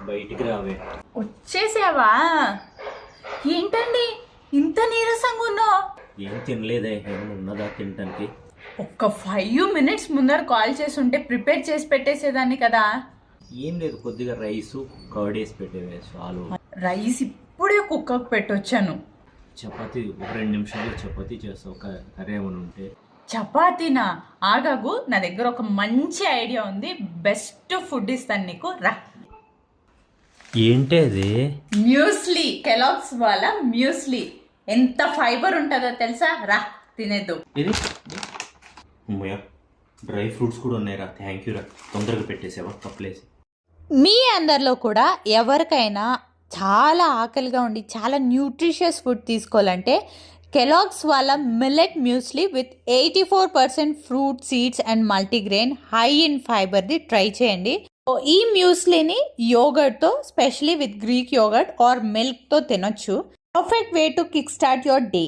బయటికి రావే. వచ్చేసావా? ఏంటండి ఇంత నీరసంగా ఉన్నావు? ఏం తినలేదే, ఏమైనా ఉన్నదా తినటానికి? ఒక్క 5 minutes ముందర కాల్ చేసి ఉంటే ప్రిపేర్ చేసి పెట్టేసేదాన్ని కదా. ఏం లేదు, కొద్దిగా రైసు కర్డ్ వేసి పెట్టేవే చాలు. రైస్ ఇప్పుడే కుక్కకు పెట్టొచ్చాను. చపాతీ ఒక 2 నిమిషాల్లో చపాతీ చేస్తావు, కర్రీ ఏమైనా ఉంటే. చపాతీనా? ఆగాగు, నా దగ్గర ఒక మంచి ఐడియా ఉంది. బెస్ట్ ఫుడ్ ఇస్తాను నీకు, రా. ఏంటి అది? మ్యూస్లీ, కెలాగ్స్ వాళ్ళ మ్యూస్లీ. ఎంత ఫైబర్ ఉంటుందో తెలుసా? రా తినేద్దు. ఇది అమ్మయ్య, డ్రై ఫ్రూట్స్ కూడా ఉన్నాయిరా. థ్యాంక్ యూ రా, తొందరగా పెట్టేసావా కప్లేసి. మీ అందరిలో కూడా ఎవరికైనా చాలా ఆకలిగా ఉండి చాలా న్యూట్రిషియస్ ఫుడ్ తీసుకోవాలంటే కెలాగ్స్ వాళ్ళ millet muesli with 84% fruit seeds and multigrain high in ఫైబర్ది ట్రై చేయండి. ఈ మ్యూస్లీని యోగర్ట్తో, specially with Greek yogurt or మిల్క్తో తినొచ్చు. Perfect way to kick start your day.